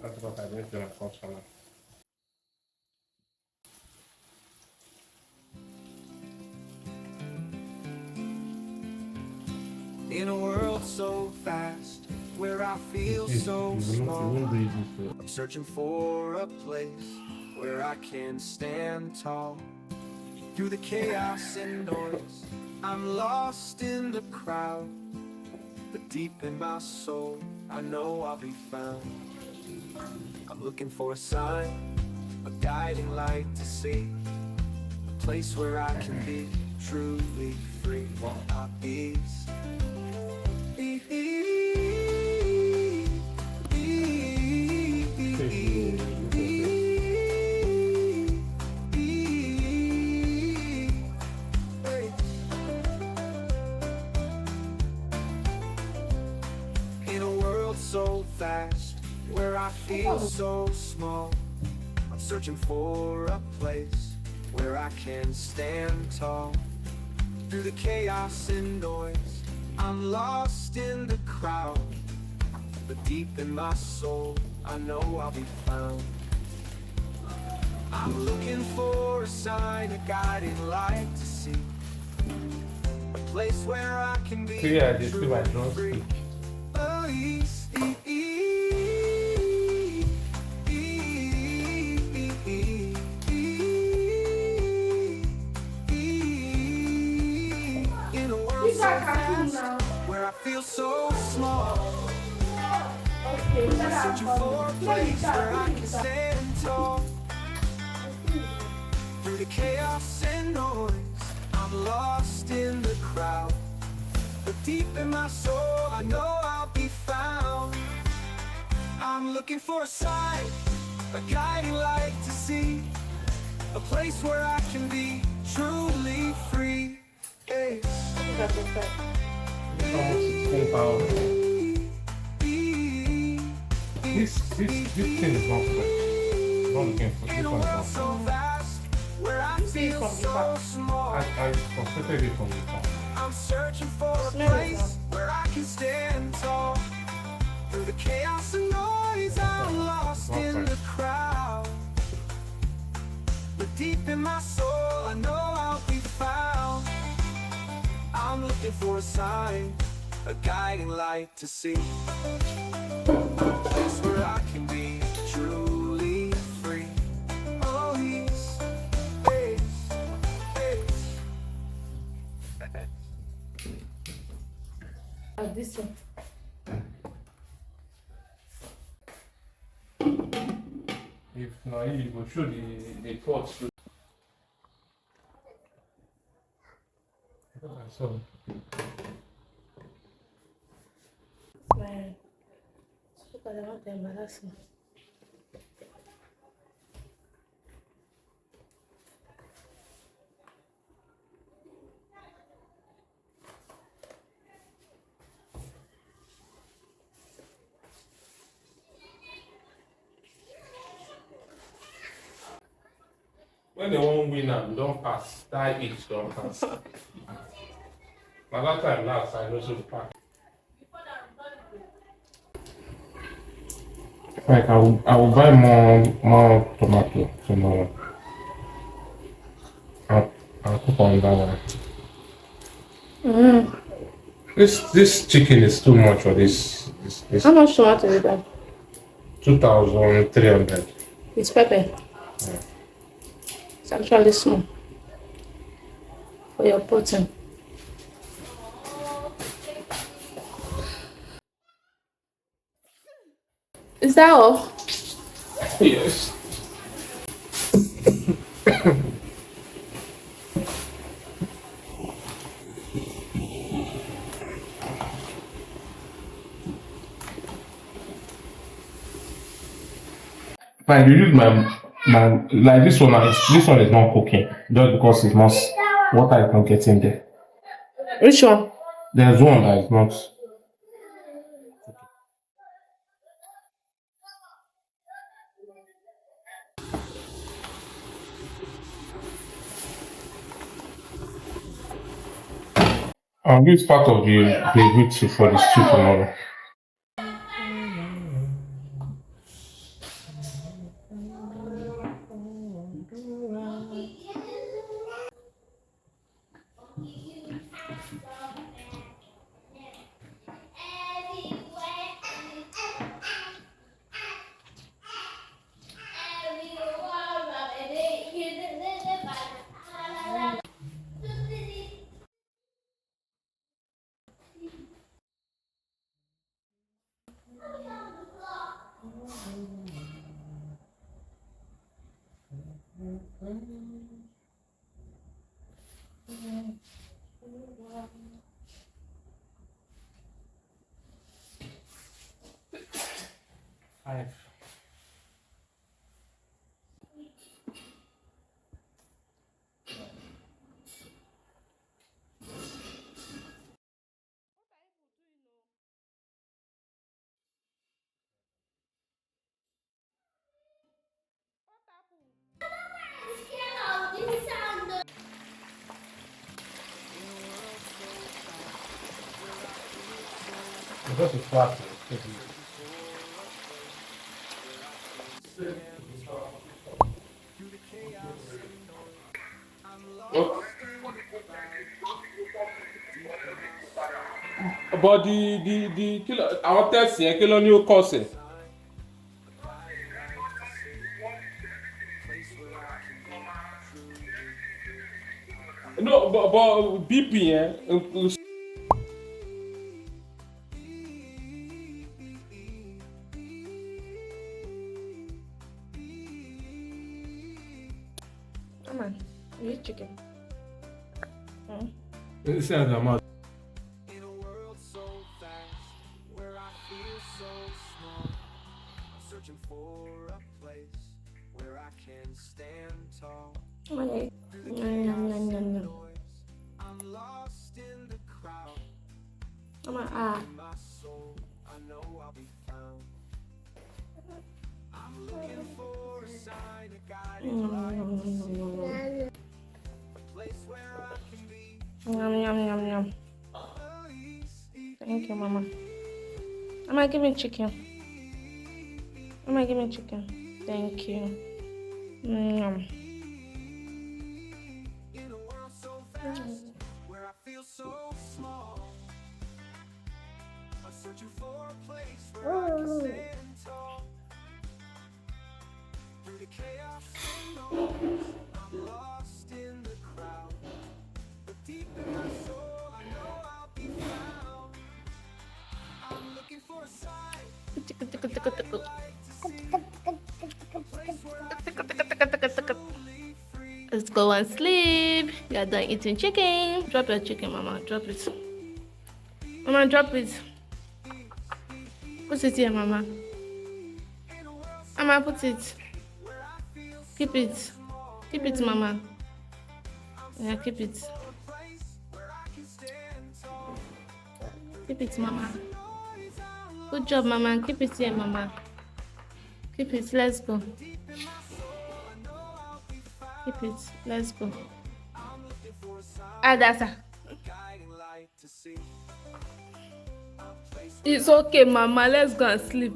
That's what I went to my customer. In a world so fast, where I feel so small, I'm searching for a place where I can stand tall. Through the chaos and noise, I'm lost in the crowd, but deep in my soul, I know I'll be found. I'm looking for a sign, a guiding light to see, a place where I can be truly free. At ease. In a world so fast, where I feel so small, I'm searching for a place where I can stand tall. Through the chaos and noise, I'm lost in the crowd, but deep in my soul, I know I'll be found. I'm looking for a sign, a guiding light to see, a place where I can be truly free. Oh, in a world so fast, where I feel so small, I'm searching for a place where I can stand tall. Through the chaos and noise, I'm lost in the crowd, but deep in my soul, I know I'll be found. I'm looking for a sign, a guiding light to see, a place where I can be truly free. Hey. This thing is not fresh. I'm not looking for this In a one. Is world not so vast, where I feel so small, I frustrated it from the top. I'm searching for a place where I can stand tall. Through the chaos and noise, I'm lost in the crowd, but deep in my soul, I know I'll be found. I'm looking for a sign, a guiding light to see, a place where I can be truly free. Oh, he's This one. If not, you go show the pots. So Man, look at want to embarrass me. when they won't win and don't pass, that each don't pass. By that time last I know so pass. Like I will buy more tomato tomorrow. I'll cook on that one. This chicken is too much for this How much tomato is that? 2,300. It's pepper. Yeah. It's actually small for your protein. Is that all? Yes. Fine, you use my like this one. This one is not cooking just because it's not water is not getting there. Which one? There's one that is not. I'll use part of the wheat for the stew tomorrow. Five. Because it's flat. Oh. But the kilo, àwọn test yẹn kí ló ní ó kọ̀sẹ̀. No, but BP yẹn. Come on, you eat chicken. Say as I'm out. In a world so fast, where I feel so small, I'm searching for a place where I can stand tall. Come on, eat. Through the chaos and noise, I'm lost in the crowd. Come on, In my soul, I know I'll be found. I'm looking for a sign, a guiding light, a place where I can be. Yum, yum, yum, yum. Thank you, Mama. Mama, give me chicken. Mama, give me chicken. Thank you. Yum. In a world so fast, where I feel so small, I'm searching for a place where I can stand tall. Through the chaos and noise, I'm lost in the crowd, but deep in my soul, I know I'll be found. I'm looking for a sign, light to see, a place where I can be truly free. Let's go and sleep. You're done eating chicken. Drop your chicken, Mama. Drop it. Mama, drop it. Put it here, Mama. Mama, put it. Keep it. Keep it, Mama. Yeah, keep it. Keep it, Mama. Good job, Mama. Keep it here, Mama. Keep it. Let's go. Keep it. Let's go. Ah, that's a. It's okay, Mama. Let's go and sleep.